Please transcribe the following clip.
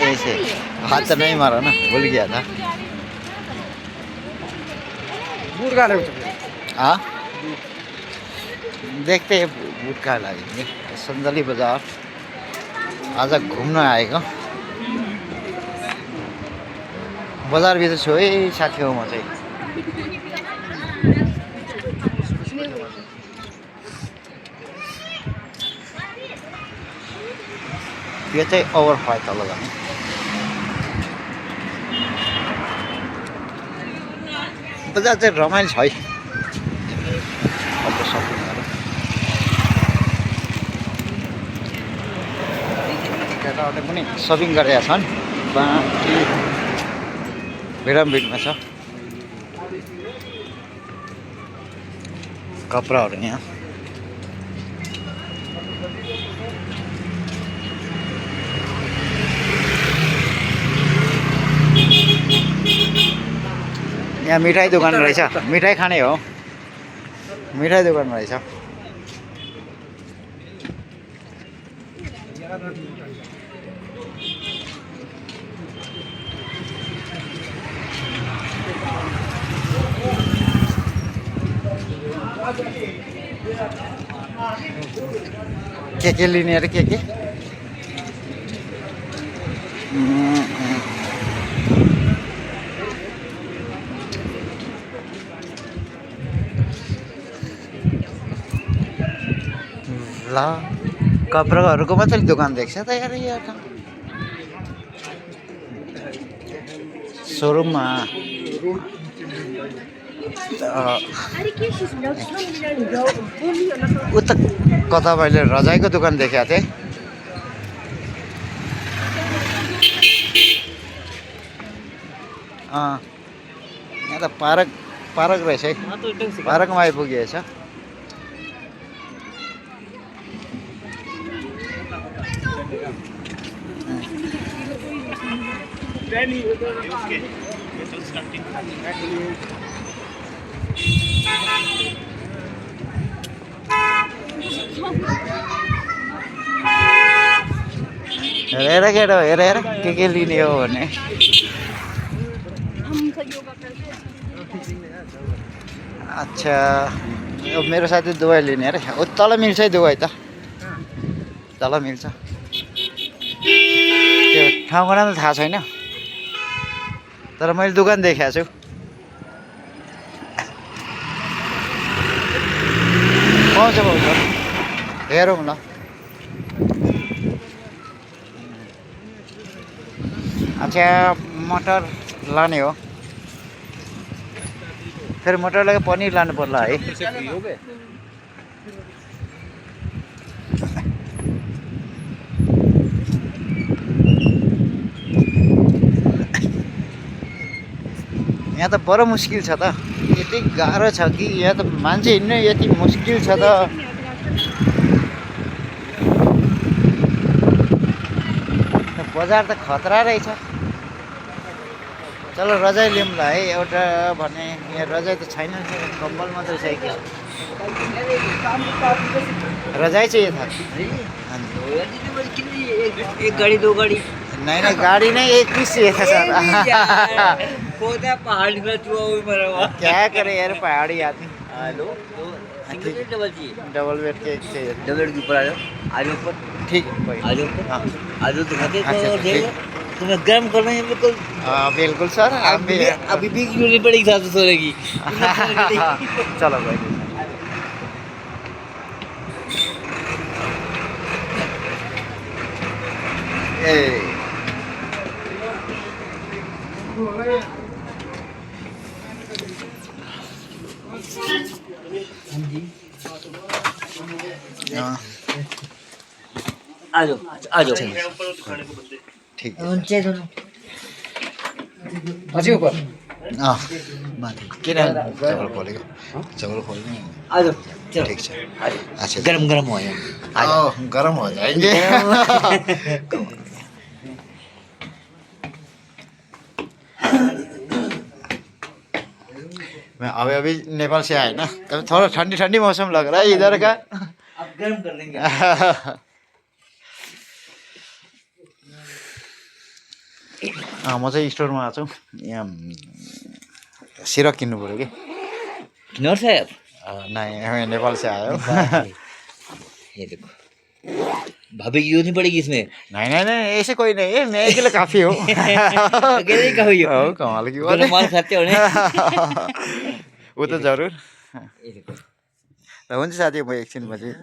ऐसे हाथ तो नहीं मारा ना, भूल गया था। हाँ देखते हैं बूट कहाँ लगेंगे। संदली बाजार आज घूमना आएगा। बाजार भी तो छु है साथीहरूमा चाहिँ। यो चाहिँ ओभरफ्लाई तल जाने। बजार चाहिँ रमाइलो छ है। अब सपिङहरू केटाहरूले पनि सपिङ गरेका छन्। बाँकी भिडमा छ कपडाहरू यहाँ। यहाँ मिठाई दोकान रहेछ, मिठाई खाने हो। मिठाई दोकान रहेछ। के लिने अरे के ल कपडाहरूको मात्रै दोकान देख्छ त यार यहाँ त। सोरुममा उता कता मैले रजाइको दोकान देखेको थिएँ। यहाँ त पार्क रहेछ है। पार्कमा आइपुगेछ। हेर केटा हेर के लिने हो भने। अच्छा अब मेरो साथी दबाई लिने अरे। तल मिल्छ है दबाई त, तल मिल्छ। त्यो ठाउँको नाम त थाहा छैन, तर मैले दोकान देखाएको छु। पाउँछ हेरौँ ल। अच्छा मटर लाने हो, फेरि मटर लगे पनिर लानु पर्ला है। यहाँ त बडो मुस्किल छ त। यति गाह्रो छ कि यहाँ त मान्छे हिँड्नु यति मुस्किल छ त। बजार त खतरा रहेछ। चलो रजाई लिउँ ल है एउटा भने। यहाँ रजाई त छैन, कम्बल मात्रै छ कि। रजाई चाहिए था। एक गाड़ी दो गाड़ी नहीं गाड़ी नहीं, एक पीस चाहिए था सर। पहाड़ी में मरा हुआ। क्या करे यार पहाड़ी आदमी। हेलो डबल चाहिए, डबल बेड के चाहिए। डबल बेड के ऊपर आ जाओ, आ जाओ ऊपर। ठीक है कोई आ जाओ ऊपर। हाँ आ जाओ दिखाते अच्छा, ठीक। तुम्हें गर्म करना है बिल्कुल। हाँ बिल्कुल सर। अभी भी यूनिट पड़ेगी साथ सोने की। चलो भाई। आ जाओ आ जाओ। ठीक है नीचे दोनों पछि ऊपर। माथि किन चप्पल खोलेको? चप्पल खोल्ने। आ जाओ चलो ठीक छ। अच्छा गरम गरम हो जाए। गरम हो जाएंगे। मैं अभी नेपाल से आए ना, तब थोड़ा ठंडी ठंडी मौसम लग रहा है इधर का। अब गर्म कर देंगे। म चाहिँ स्टोरमा आएको छु यहाँ सिरक किन्नु पऱ्यो कि किन्नौँ साहब नहीं नेपाल से आयो ये देखो भाभी की यूज नहीं पड़ेगी इसमें नहीं नहीं नहीं ऐसे कोई नहीं है मैं अकेले काफी हो अकेले ही कहो यो हो कमाल की बात दोनों माल खाते हो ने वो तो जरूर ये देखो र हुन्छ साथी म एकछिनमा चाहिँ